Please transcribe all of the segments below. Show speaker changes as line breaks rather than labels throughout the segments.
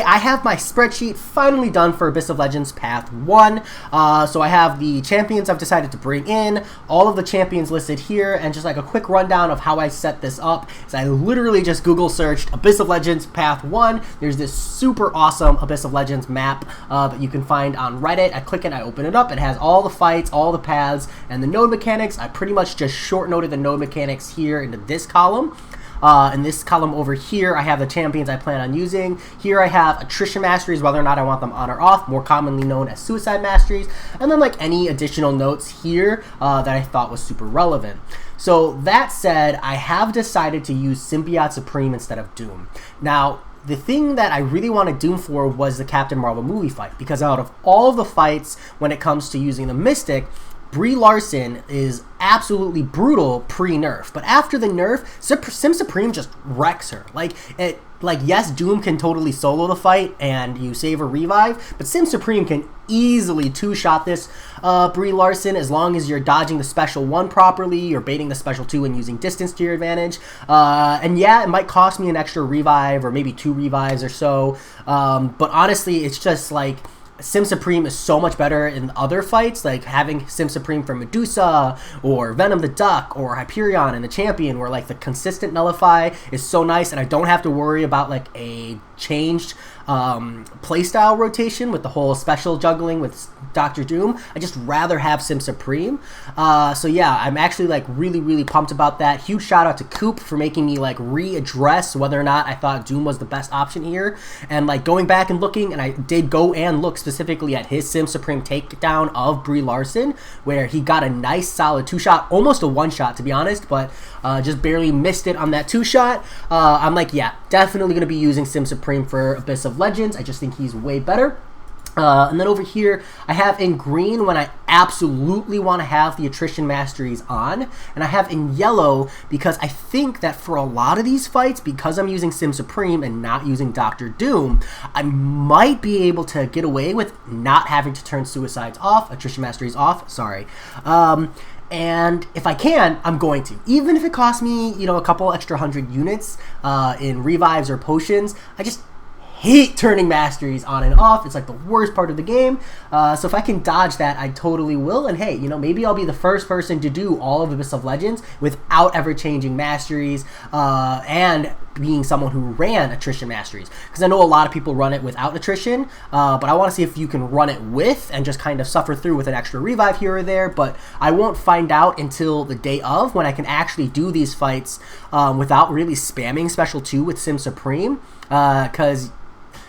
anyway, I have my spreadsheet finally done for Abyss of Legends Path 1. So I have the champions I've decided to bring in, all of the champions listed here, and just like a quick rundown of how I set this up. So I literally just Google searched Abyss of Legends Path 1. There's this super awesome Abyss of Legends map that you can find on Reddit. I click it, I open it up, it has all the fights, all the paths, and the node mechanics. I pretty much just short noted the node mechanics here into this column. In this column over here, I have the champions I plan on using. Here I have attrition masteries, whether or not I want them on or off, more commonly known as suicide masteries. And then like any additional notes here that I thought was super relevant. So that said, I have decided to use Symbiote Supreme instead of Doom. Now, the thing that I really wanted Doom for was the Captain Marvel movie fight, because out of all of the fights when it comes to using the Mystic, Brie Larson is absolutely brutal pre-nerf, but after the nerf, Sim Supreme just wrecks her. Yes, Doom can totally solo the fight and you save a revive, but Sim Supreme can easily two-shot this Brie Larson as long as you're dodging the special 1 properly, you're baiting the special 2 and using distance to your advantage. And yeah, it might cost me an extra revive or maybe 2 revives or so, but honestly, it's just like Sim Supreme is so much better in other fights, like having Sim Supreme for Medusa or Venom the Duck or Hyperion and the Champion, where like the consistent nullify is so nice and I don't have to worry about like a changed playstyle rotation with the whole special juggling with Dr. Doom. I just rather have Sim Supreme. So yeah, I'm actually like really pumped about that. Huge shout out to Coop for making me like readdress whether or not I thought Doom was the best option here. And like going back and looking, and I did go and look specifically at his Sim Supreme takedown of Brie Larson, where he got a nice solid 2-shot, almost a 1-shot to be honest, but just barely missed it on that 2-shot. I'm like, yeah, definitely going to be using Sim Supreme for Abyss of Legends. I just think he's way better. And then over here, I have in green when I absolutely want to have the attrition masteries on, and I have in yellow because I think that for a lot of these fights, because I'm using Sim Supreme and not using Dr. Doom, I might be able to get away with not having to turn suicides off, attrition masteries off, sorry. And if I can, I'm going to. Even if it costs me, you know, a couple extra 100 units in revives or potions, I just hate turning masteries on and off. It's like the worst part of the game. So if I can dodge that, I totally will. And hey, you know, maybe I'll be the first person to do all of Abyss of Legends without ever changing masteries and being someone who ran attrition masteries. Because I know a lot of people run it without attrition, but I want to see if you can run it with and just kind of suffer through with an extra revive here or there. But I won't find out until the day of, when I can actually do these fights without really spamming special 2 with Sim Supreme, because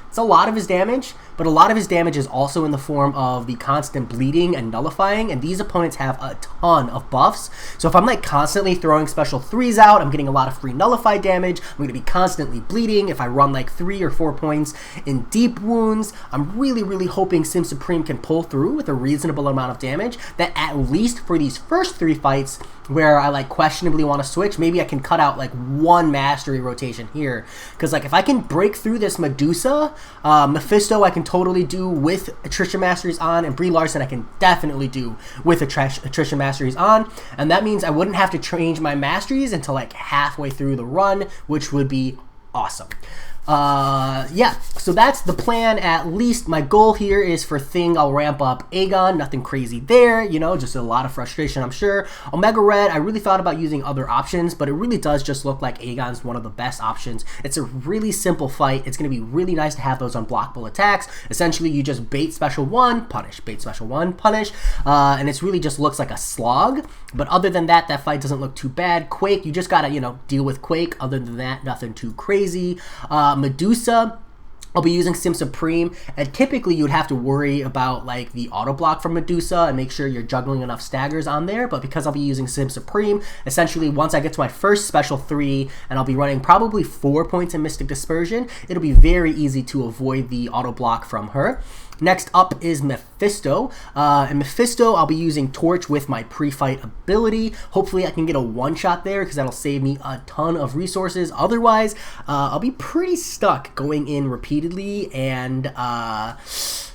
it's a lot of his damage, but a lot of his damage is also in the form of the constant bleeding and nullifying, and these opponents have a ton of buffs. So if I'm like constantly throwing special 3s out, I'm getting a lot of free nullify damage, I'm going to be constantly bleeding. If I run like 3 or 4 points in deep wounds, I'm really hoping Sim Supreme can pull through with a reasonable amount of damage, that at least for these first 3 fights where I like questionably want to switch, maybe I can cut out like 1 mastery rotation here. Because like if I can break through this Medusa, Mephisto I can totally do with attrition masteries on, and Brie Larson I can definitely do with attrition masteries on, and that means I wouldn't have to change my masteries until like halfway through the run, which would be awesome. Yeah, so that's the plan. At least my goal here is for Thing, I'll ramp up Aegon, nothing crazy there, you know, just a lot of frustration, I'm sure. Omega Red, I really thought about using other options, but it really does just look like Aegon's one of the best options. It's a really simple fight. It's going to be really nice to have those unblockable attacks. Essentially, you just bait special 1, punish, bait special 1, punish, and it's really just looks like a slog. But other than that, that fight doesn't look too bad. Quake, you just gotta, you know, deal with Quake. Other than that, nothing too crazy. Medusa, I'll be using Sim Supreme, and typically you'd have to worry about like the auto block from Medusa and make sure you're juggling enough staggers on there, but because I'll be using Sim Supreme, essentially once I get to my first special 3 and I'll be running probably 4 points in Mystic Dispersion, it'll be very easy to avoid the auto block from her. Next up is Mephisto, and Mephisto I'll be using Torch with my pre-fight ability. Hopefully I can get a 1-shot there because that'll save me a ton of resources. Otherwise, I'll be pretty stuck going in repeatedly and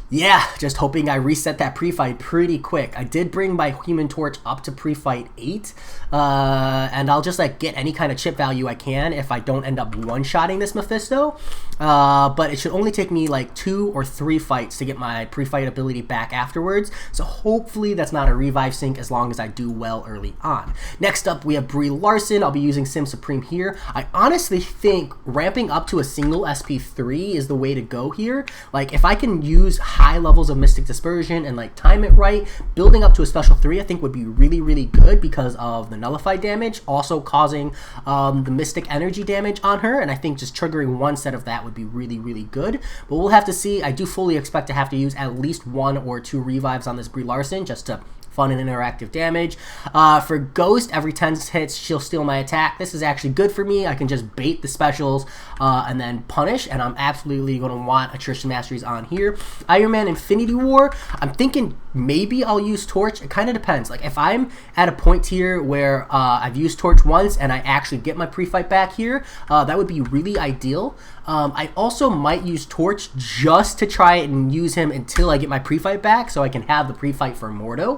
Yeah, just hoping I reset that pre-fight pretty quick. I did bring my Human Torch up to pre-fight 8, and I'll just like get any kind of chip value I can if I don't end up one-shotting this Mephisto. But it should only take me like 2 or 3 fights to get my pre-fight ability back afterwards. So hopefully that's not a revive sync as long as I do well early on. Next up, we have Brie Larson. I'll be using Sim Supreme here. I honestly think ramping up to a single SP3 is the way to go here. Like if I can use high levels of Mystic Dispersion and like time it right, building up to a special 3 I think would be really, really good because of the nullified damage, also causing the Mystic Energy damage on her, and I think just triggering one set of that would be really, really good. But we'll have to see. I do fully expect to have to use at least 1 or 2 revives on this Brie Larson just to fun and interactive damage. For Ghost, every 10 hits, she'll steal my attack. This is actually good for me. I can just bait the specials and then punish, and I'm absolutely going to want Attrition Masteries on here. Iron Man Infinity War, I'm thinking maybe I'll use Torch. It kind of depends. Like if I'm at a point here where I've used Torch once and I actually get my pre-fight back here, that would be really ideal. I also might use Torch just to try and use him until I get my pre-fight back so I can have the pre-fight for Mordo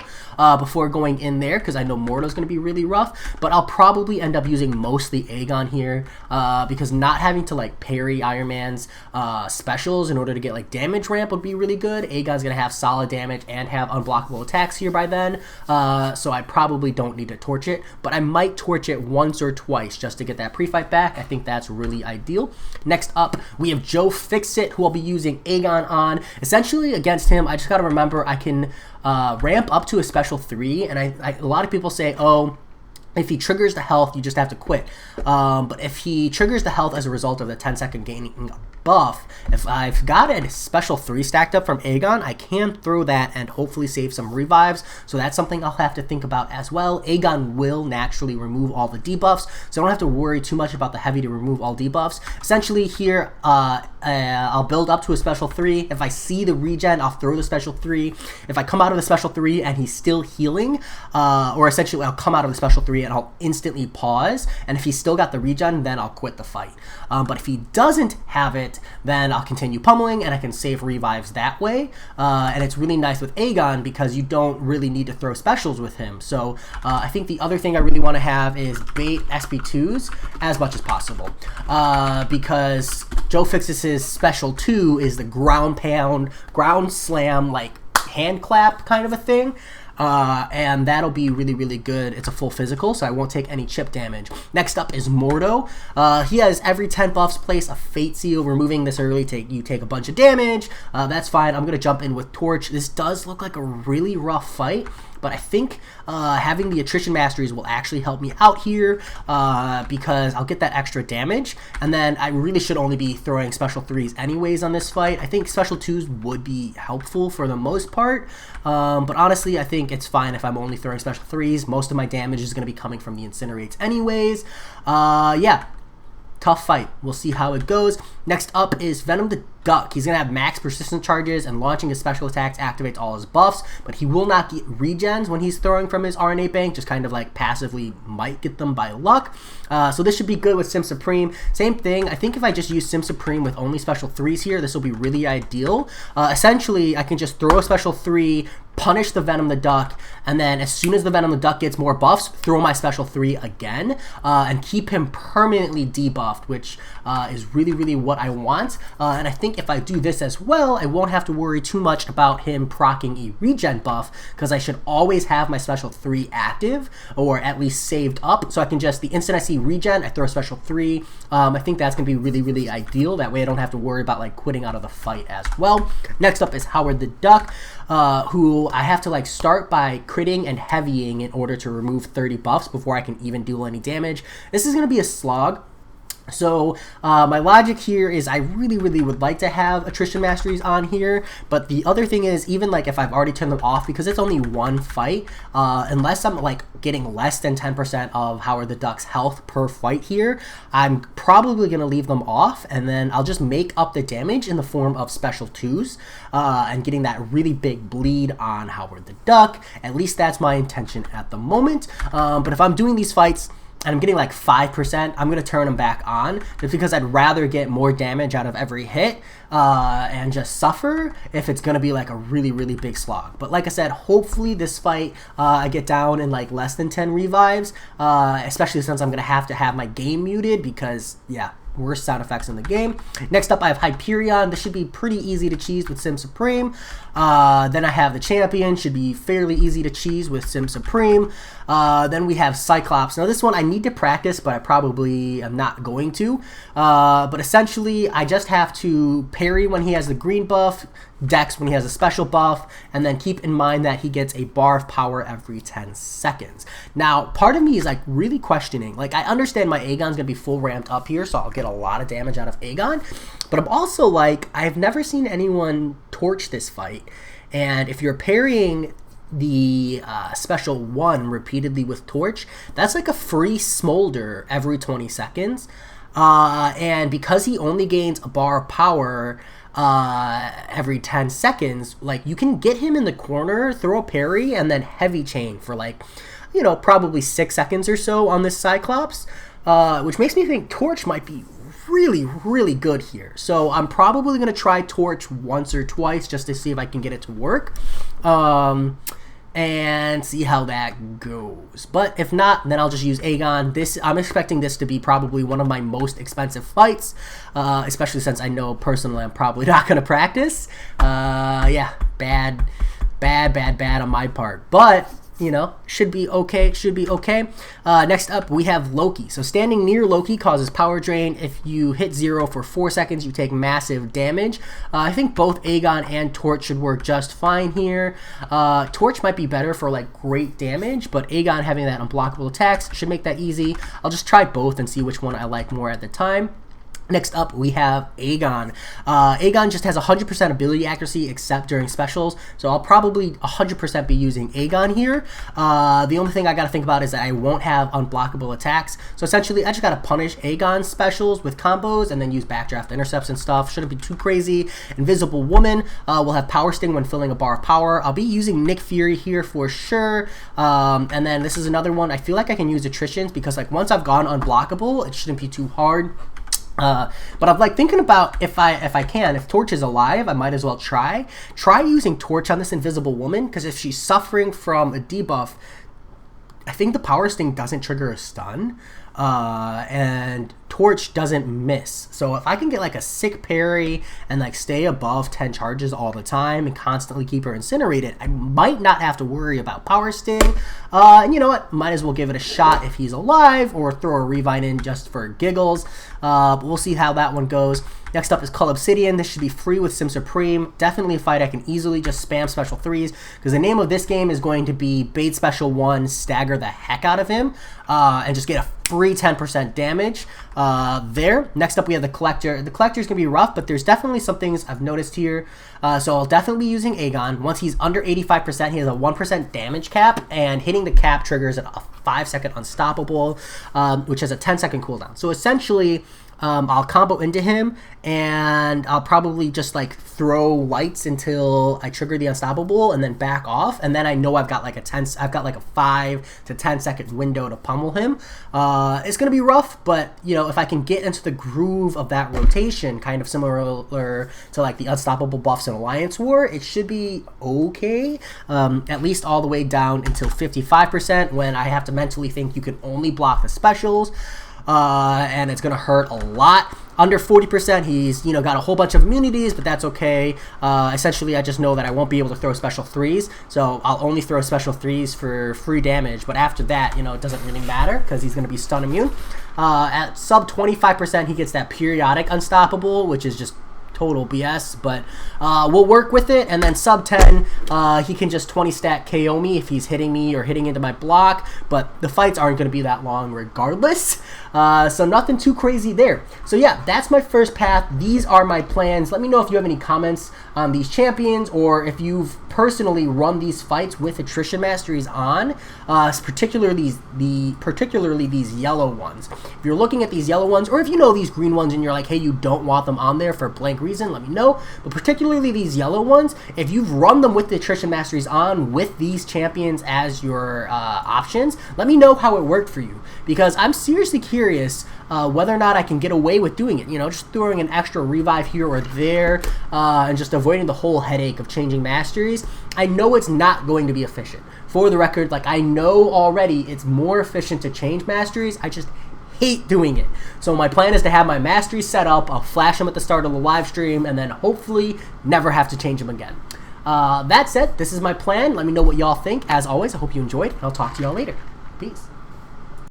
before going in there, because I know Mordo's going to be really rough. But I'll probably end up using mostly Aegon here because not having to like parry Iron Man's specials in order to get like damage ramp would be really good. Aegon's going to have solid damage and have unblockable attacks here by then, so I probably don't need to Torch it, but I might Torch it once or twice just to get that pre-fight back. I think that's really ideal. Next up, we have Joe Fixit, who I'll be using Aegon on. Essentially, against him, I just got to remember I can ramp up to a special 3, and a lot of people say, oh, if he triggers the health, you just have to quit. But if he triggers the health as a result of the 10-second gaining buff, if I've got a special 3 stacked up from Aegon, I can throw that and hopefully save some revives. So that's something I'll have to think about as well. Aegon will naturally remove all the debuffs, so I don't have to worry too much about the heavy to remove all debuffs. Essentially here, I'll build up to a special 3. If I see the regen, I'll throw the special 3. If I come out of the special 3 and he's still healing, or essentially I'll come out of the special 3 and I'll instantly pause, and if he's still got the regen, then I'll quit the fight. But if he doesn't have it, then I'll continue pummeling and I can save revives that way. And it's really nice with Aegon because you don't really need to throw specials with him. So I think the other thing I really want to have is bait SP2s as much as possible, because Joe Fixis' special 2 is the ground pound, ground slam, like hand clap kind of a thing. And that'll be really, really good. It's a full physical, so I won't take any chip damage. Next up is Mordo. He has every 10 buffs place a Fate Seal. Removing this early, you take a bunch of damage. That's fine. I'm going to jump in with Torch. This does look like a really rough fight, but I think having the Attrition Masteries will actually help me out here because I'll get that extra damage, and then I really should only be throwing special 3s anyways on this fight. I think special 2s would be helpful for the most part, but honestly I think it's fine if I'm only throwing special 3s. Most of my damage is going to be coming from the Incinerates anyways. Yeah. Tough fight. We'll see how it goes. Next up is Venom the Duck. He's going to have max persistent charges, and launching his special attacks activates all his buffs, but he will not get regens when he's throwing from his RNA bank, just kind of like passively might get them by luck. So this should be good with Sim Supreme. Same thing. I think if I just use Sim Supreme with only special 3s here, this will be really ideal. Essentially, I can just throw a special 3, punish the Venom the Duck, and then as soon as the Venom the Duck gets more buffs, throw my special 3 again, and keep him permanently debuffed, which is really, really what I want. And I think if I do this as well, I won't have to worry too much about him proccing a regen buff, because I should always have my special 3 active, or at least saved up, so I can just, the instant I see regen, I throw a special 3. I think that's going to be really, really ideal. That way I don't have to worry about like quitting out of the fight as well. Next up is Howard the Duck, who I have to like start by critting and heavying in order to remove 30 buffs before I can even deal any damage. This is going to be a slog. So my logic here is I really, really would like to have Attrition Masteries on here, but the other thing is, even like if I've already turned them off, because it's only one fight, unless I'm like getting less than 10% of Howard the Duck's health per fight here, I'm probably going to leave them off, and then I'll just make up the damage in the form of special 2s and getting that really big bleed on Howard the Duck. At least that's my intention at the moment. But if I'm doing these fights, and I'm getting like 5%, I'm going to turn him back on just because I'd rather get more damage out of every hit and just suffer if it's going to be like a really, really big slog. But like I said, hopefully this fight I get down in like less than 10 revives, especially since I'm going to have my game muted because, yeah, worst sound effects in the game. Next up, I have Hyperion. This should be pretty easy to cheese with Sim Supreme. Then I have the Champion. Should be fairly easy to cheese with Sim Supreme. Then we have Cyclops. Now this one I need to practice, but I probably am not going to. But essentially, I just have to parry when he has the green buff, Dex when he has a special buff, and then keep in mind that he gets a bar of power every 10 seconds. Now, part of me is like really questioning. Like, I understand my Aegon's gonna be full ramped up here, so I'll get a lot of damage out of Aegon. But I'm also like, I've never seen anyone torch this fight. And if you're parrying the special 1 repeatedly with torch, that's like a free smolder every 20 seconds. And because he only gains a bar of power every 10 seconds, like, you can get him in the corner, throw a parry, and then heavy chain for like, you know, probably 6 seconds or so on this Cyclops, which makes me think Torch might be really, really good here. So I'm probably going to try Torch once or twice just to see if I can get it to work. And see how that goes. But if not, then I'll just use Aegon. I'm expecting this to be probably one of my most expensive fights, especially since I know personally I'm probably not going to practice. Yeah, bad on my part. But, you know, should be okay. Next up, we have Loki. So standing near Loki causes power drain. If you hit 0 for 4 seconds, you take massive damage. I think both Aegon and Torch should work just fine here. Torch might be better for like great damage, but Aegon having that unblockable attacks should make that easy. I'll just try both and see which one I like more at the time. Next up, we have Aegon. Aegon just has 100% ability accuracy except during specials, so I'll probably 100% be using Aegon here. The only thing I gotta think about is that I won't have unblockable attacks, so essentially I just gotta punish Aegon's specials with combos and then use backdraft intercepts and stuff. Shouldn't be too crazy. Invisible Woman will have Power Sting when filling a bar of power. I'll be using Nick Fury here for sure, and then this is another one. I feel like I can use attritions because like once I've gone unblockable, it shouldn't be too hard. But I'm like thinking about if Torch is alive, I might as well try using Torch on this Invisible Woman, because if she's suffering from a debuff, I think the Power Sting doesn't trigger a stun, and Torch doesn't miss. So if I can get like a sick parry and like stay above 10 charges all the time and constantly keep her incinerated, I might not have to worry about Power Sting. And you know what? Might as well give it a shot if he's alive, or throw a Revive in just for giggles. But we'll see how that one goes. Next up is Cull Obsidian. This should be free with Sim Supreme. Definitely a fight I can easily just spam special 3s, because the name of this game is going to be bait special 1, stagger the heck out of him, and just get a free 10% damage there. Next up, we have the Collector. The Collector is going to be rough, but there's definitely some things I've noticed here. So I'll definitely be using Aegon. Once he's under 85%, he has a 1% damage cap, and hitting the cap triggers a 5-second unstoppable, which has a 10-second cooldown. So essentially, I'll combo into him, and I'll probably just like throw lights until I trigger the unstoppable, and then back off. And then I know I've got like a 5 to 10 second window to pummel him. It's gonna be rough, but you know, if I can get into the groove of that rotation, kind of similar to like the unstoppable buffs in Alliance War, it should be okay. At least all the way down until 55%, when I have to mentally think you can only block the specials. And it's going to hurt a lot. Under 40%, he's, you know, got a whole bunch of immunities, but that's okay. Essentially, I just know that I won't be able to throw special 3s, so I'll only throw special 3s for free damage, but after that, you know, it doesn't really matter, because he's going to be stun immune. At sub 25%, he gets that periodic unstoppable, which is just total BS, but we'll work with it. And then sub 10, he can just 20 stack KO me if he's hitting me or hitting into my block, but the fights aren't going to be that long regardless, so nothing too crazy there. So yeah, that's my first path. These are my plans. Let me know if you have any comments on these champions, or if you've personally run these fights with attrition masteries on, particularly these yellow ones. If you're looking at these yellow ones, or if you know these green ones and you're like, hey, you don't want them on there for a blank reason, let me know. But particularly these yellow ones, if you've run them with the attrition masteries on with these champions as your options, let me know how it worked for you, because I'm seriously curious whether or not I can get away with doing it. You know, just throwing an extra revive here or there, and just avoiding the whole headache of changing masteries. I know it's not going to be efficient. For the record, like, I know already it's more efficient to change masteries. I just hate doing it. So my plan is to have my masteries set up. I'll flash them at the start of the live stream, and then hopefully never have to change them again. That said, this is my plan. Let me know what y'all think. As always, I hope you enjoyed, and I'll talk to y'all later. Peace.